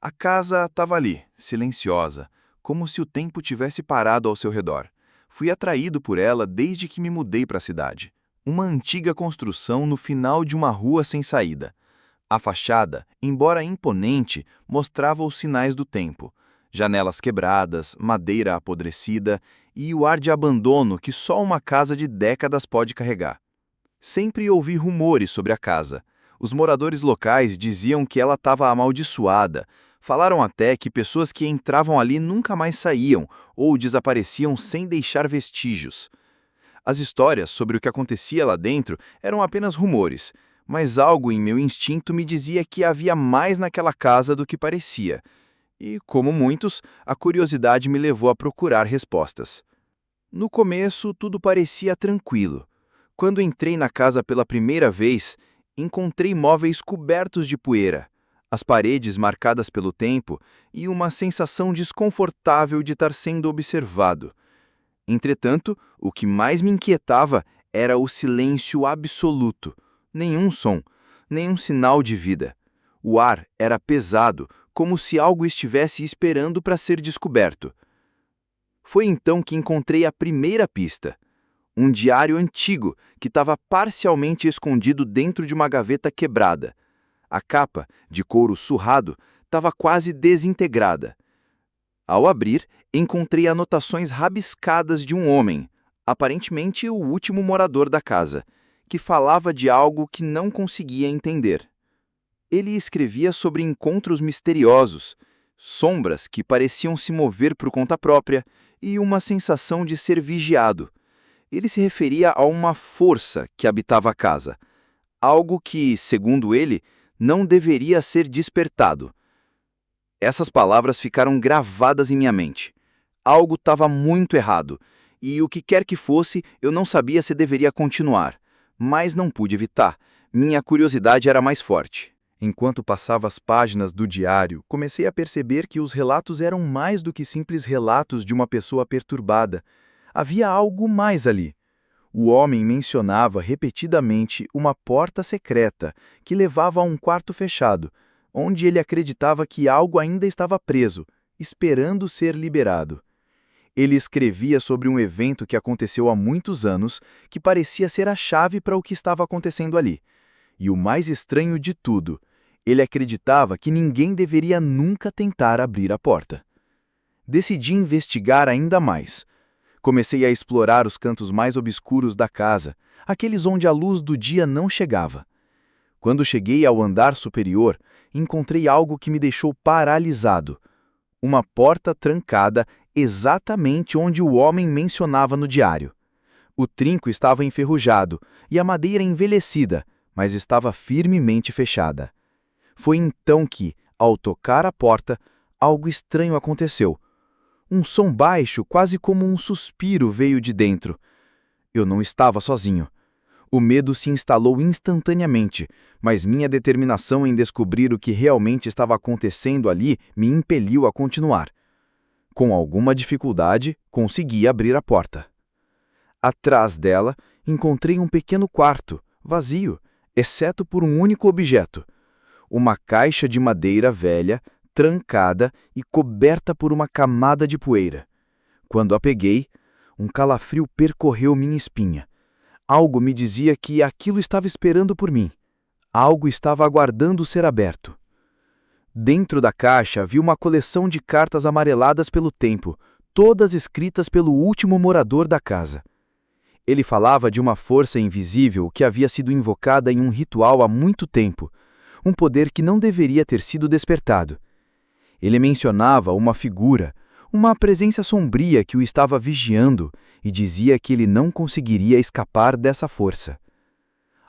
A casa estava ali, silenciosa, como se o tempo tivesse parado ao seu redor. Fui atraído por ela desde que me mudei para a cidade. Uma antiga construção no final de uma rua sem saída. A fachada, embora imponente, mostrava os sinais do tempo. Janelas quebradas, madeira apodrecida e o ar de abandono que só uma casa de décadas pode carregar. Sempre ouvi rumores sobre a casa. Os moradores locais diziam que ela estava amaldiçoada. Falaram até que pessoas que entravam ali nunca mais saíam ou desapareciam sem deixar vestígios. As histórias sobre o que acontecia lá dentro eram apenas rumores, mas algo em meu instinto me dizia que havia mais naquela casa do que parecia. E, como muitos, a curiosidade me levou a procurar respostas. No começo, tudo parecia tranquilo. Quando entrei na casa pela primeira vez, encontrei móveis cobertos de poeira, as paredes marcadas pelo tempo e uma sensação desconfortável de estar sendo observado. Entretanto, o que mais me inquietava era o silêncio absoluto. Nenhum som, nenhum sinal de vida. O ar era pesado, como se algo estivesse esperando para ser descoberto. Foi então que encontrei a primeira pista. Um diário antigo que estava parcialmente escondido dentro de uma gaveta quebrada. A capa, de couro surrado, estava quase desintegrada. Ao abrir, encontrei anotações rabiscadas de um homem, aparentemente o último morador da casa, que falava de algo que não conseguia entender. Ele escrevia sobre encontros misteriosos, sombras que pareciam se mover por conta própria e uma sensação de ser vigiado. Ele se referia a uma força que habitava a casa, algo que, segundo ele, não deveria ser despertado. Essas palavras ficaram gravadas em minha mente. Algo estava muito errado, e o que quer que fosse, eu não sabia se deveria continuar, mas não pude evitar. Minha curiosidade era mais forte. Enquanto passava as páginas do diário, comecei a perceber que os relatos eram mais do que simples relatos de uma pessoa perturbada. Havia algo mais ali. O homem mencionava repetidamente uma porta secreta que levava a um quarto fechado, onde ele acreditava que algo ainda estava preso, esperando ser liberado. Ele escrevia sobre um evento que aconteceu há muitos anos, que parecia ser a chave para o que estava acontecendo ali. E o mais estranho de tudo, ele acreditava que ninguém deveria nunca tentar abrir a porta. Decidi investigar ainda mais. Comecei a explorar os cantos mais obscuros da casa, aqueles onde a luz do dia não chegava. Quando cheguei ao andar superior, encontrei algo que me deixou paralisado. Uma porta trancada exatamente onde o homem mencionava no diário. O trinco estava enferrujado e a madeira envelhecida, mas estava firmemente fechada. Foi então que, ao tocar a porta, algo estranho aconteceu. Um som baixo, quase como um suspiro, veio de dentro. Eu não estava sozinho. O medo se instalou instantaneamente, mas minha determinação em descobrir o que realmente estava acontecendo ali me impeliu a continuar. Com alguma dificuldade, consegui abrir a porta. Atrás dela, encontrei um pequeno quarto, vazio, exceto por um único objeto: uma caixa de madeira velha, trancada e coberta por uma camada de poeira. Quando a peguei, um calafrio percorreu minha espinha. Algo me dizia que aquilo estava esperando por mim. Algo estava aguardando ser aberto. Dentro da caixa havia uma coleção de cartas amareladas pelo tempo, todas escritas pelo último morador da casa. Ele falava de uma força invisível que havia sido invocada em um ritual há muito tempo, um poder que não deveria ter sido despertado. Ele mencionava uma figura, uma presença sombria que o estava vigiando e dizia que ele não conseguiria escapar dessa força.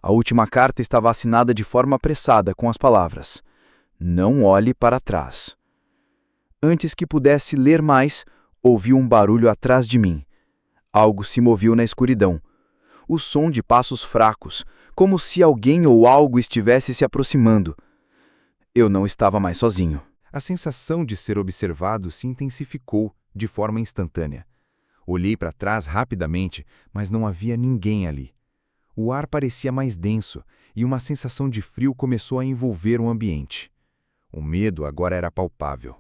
A última carta estava assinada de forma apressada com as palavras: "Não olhe para trás." Antes que pudesse ler mais, ouvi um barulho atrás de mim. Algo se moveu na escuridão. O som de passos fracos, como se alguém ou algo estivesse se aproximando. Eu não estava mais sozinho. A sensação de ser observado se intensificou de forma instantânea. Olhei para trás rapidamente, mas não havia ninguém ali. O ar parecia mais denso e uma sensação de frio começou a envolver o ambiente. O medo agora era palpável.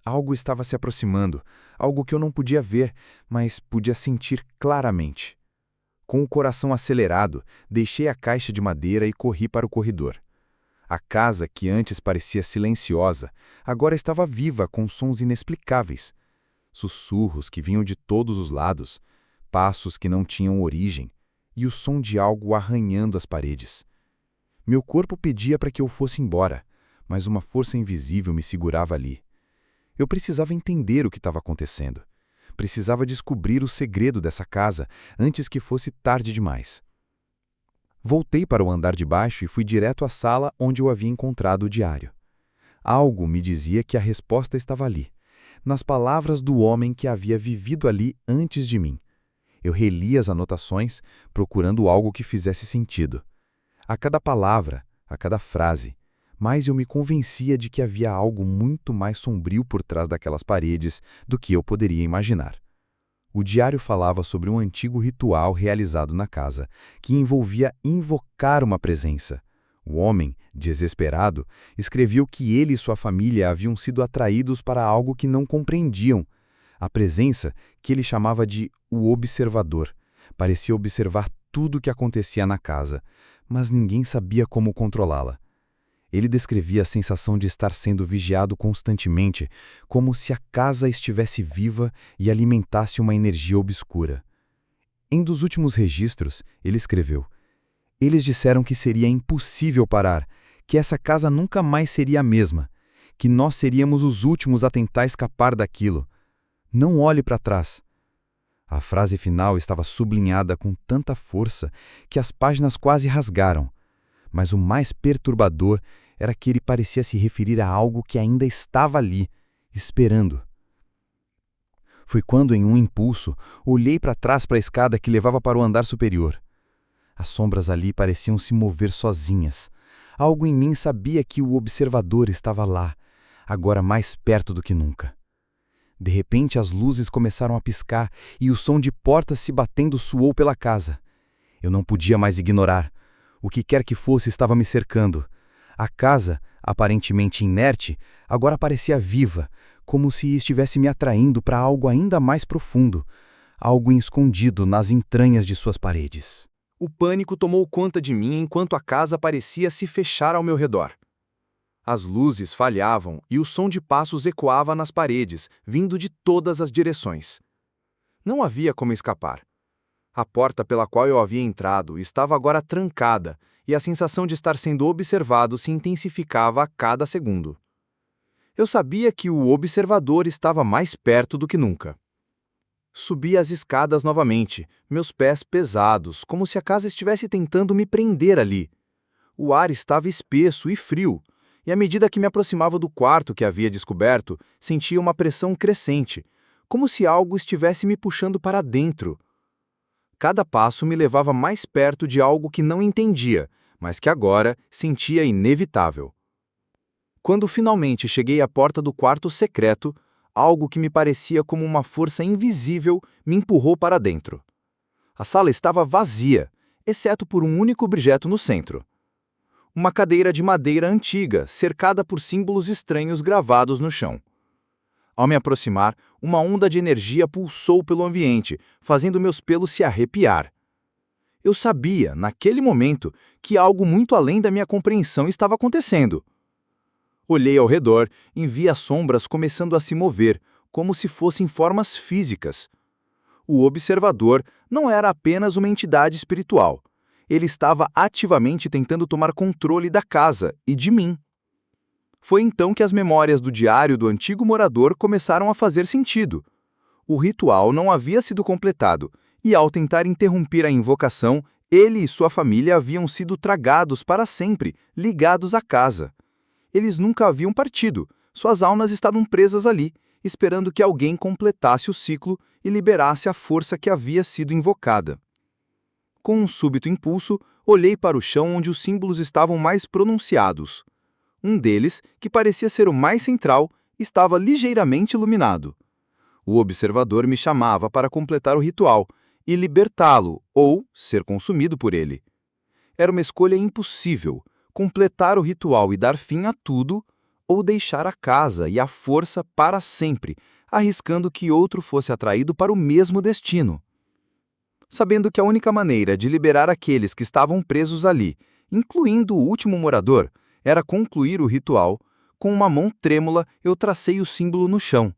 Algo estava se aproximando, algo que eu não podia ver, mas podia sentir claramente. Com o coração acelerado, deixei a caixa de madeira e corri para o corredor. A casa, que antes parecia silenciosa, agora estava viva com sons inexplicáveis. Sussurros que vinham de todos os lados, passos que não tinham origem, e o som de algo arranhando as paredes. Meu corpo pedia para que eu fosse embora, mas uma força invisível me segurava ali. Eu precisava entender o que estava acontecendo. Precisava descobrir o segredo dessa casa antes que fosse tarde demais. Voltei para o andar de baixo e fui direto à sala onde eu havia encontrado o diário. Algo me dizia que a resposta estava ali, nas palavras do homem que havia vivido ali antes de mim. Eu reli as anotações, procurando algo que fizesse sentido. A cada palavra, a cada frase, mais eu me convencia de que havia algo muito mais sombrio por trás daquelas paredes do que eu poderia imaginar. O diário falava sobre um antigo ritual realizado na casa, que envolvia invocar uma presença. O homem, desesperado, escreveu que ele e sua família haviam sido atraídos para algo que não compreendiam. A presença, que ele chamava de o observador, parecia observar tudo o que acontecia na casa, mas ninguém sabia como controlá-la. Ele descrevia a sensação de estar sendo vigiado constantemente, como se a casa estivesse viva e alimentasse uma energia obscura. Em dos últimos registros, ele escreveu: "Eles disseram que seria impossível parar, que essa casa nunca mais seria a mesma, que nós seríamos os últimos a tentar escapar daquilo. Não olhe para trás." A frase final estava sublinhada com tanta força que as páginas quase rasgaram. Mas o mais perturbador era que ele parecia se referir a algo que ainda estava ali, esperando. Foi quando, em um impulso, olhei para trás para a escada que levava para o andar superior. As sombras ali pareciam se mover sozinhas. Algo em mim sabia que o observador estava lá, agora mais perto do que nunca. De repente, as luzes começaram a piscar e o som de portas se batendo soou pela casa. Eu não podia mais ignorar. O que quer que fosse estava me cercando. A casa, aparentemente inerte, agora parecia viva, como se estivesse me atraindo para algo ainda mais profundo, algo escondido nas entranhas de suas paredes. O pânico tomou conta de mim enquanto a casa parecia se fechar ao meu redor. As luzes falhavam e o som de passos ecoava nas paredes, vindo de todas as direções. Não havia como escapar. A porta pela qual eu havia entrado estava agora trancada e a sensação de estar sendo observado se intensificava a cada segundo. Eu sabia que o observador estava mais perto do que nunca. Subi as escadas novamente, meus pés pesados, como se a casa estivesse tentando me prender ali. O ar estava espesso e frio, e à medida que me aproximava do quarto que havia descoberto, sentia uma pressão crescente, como se algo estivesse me puxando para dentro. Cada passo me levava mais perto de algo que não entendia, mas que agora sentia inevitável. Quando finalmente cheguei à porta do quarto secreto, algo que me parecia como uma força invisível me empurrou para dentro. A sala estava vazia, exceto por um único objeto no centro. Uma cadeira de madeira antiga, cercada por símbolos estranhos gravados no chão. Ao me aproximar, uma onda de energia pulsou pelo ambiente, fazendo meus pelos se arrepiar. Eu sabia, naquele momento, que algo muito além da minha compreensão estava acontecendo. Olhei ao redor e vi as sombras começando a se mover, como se fossem formas físicas. O observador não era apenas uma entidade espiritual. Ele estava ativamente tentando tomar controle da casa e de mim. Foi então que as memórias do diário do antigo morador começaram a fazer sentido. O ritual não havia sido completado, e ao tentar interromper a invocação, ele e sua família haviam sido tragados para sempre, ligados à casa. Eles nunca haviam partido, suas almas estavam presas ali, esperando que alguém completasse o ciclo e liberasse a força que havia sido invocada. Com um súbito impulso, olhei para o chão onde os símbolos estavam mais pronunciados. Um deles, que parecia ser o mais central, estava ligeiramente iluminado. O observador me chamava para completar o ritual e libertá-lo ou ser consumido por ele. Era uma escolha impossível: completar o ritual e dar fim a tudo, ou deixar a casa e a força para sempre, arriscando que outro fosse atraído para o mesmo destino. Sabendo que a única maneira de liberar aqueles que estavam presos ali, incluindo o último morador, era concluir o ritual, com uma mão trêmula eu tracei o símbolo no chão.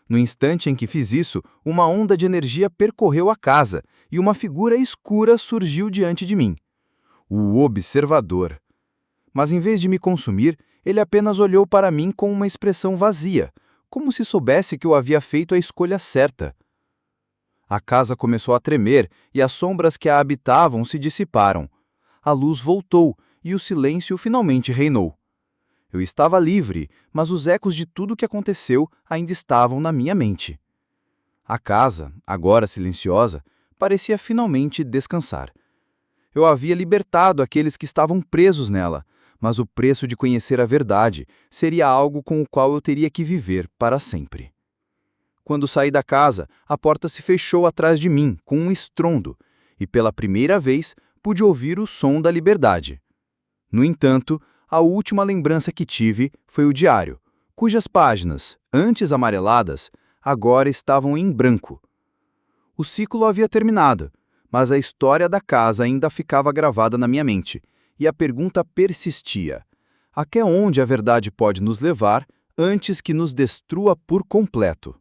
No instante em que fiz isso, uma onda de energia percorreu a casa e uma figura escura surgiu diante de mim. O observador. Mas em vez de me consumir, ele apenas olhou para mim com uma expressão vazia, como se soubesse que eu havia feito a escolha certa. A casa começou a tremer e as sombras que a habitavam se dissiparam. A luz voltou e o silêncio finalmente reinou. Eu estava livre, mas os ecos de tudo o que aconteceu ainda estavam na minha mente. A casa, agora silenciosa, parecia finalmente descansar. Eu havia libertado aqueles que estavam presos nela, mas o preço de conhecer a verdade seria algo com o qual eu teria que viver para sempre. Quando saí da casa, a porta se fechou atrás de mim com um estrondo, e pela primeira vez pude ouvir o som da liberdade. No entanto, a última lembrança que tive foi o diário, cujas páginas, antes amareladas, agora estavam em branco. O ciclo havia terminado, mas a história da casa ainda ficava gravada na minha mente, e a pergunta persistia: até onde a verdade pode nos levar antes que nos destrua por completo?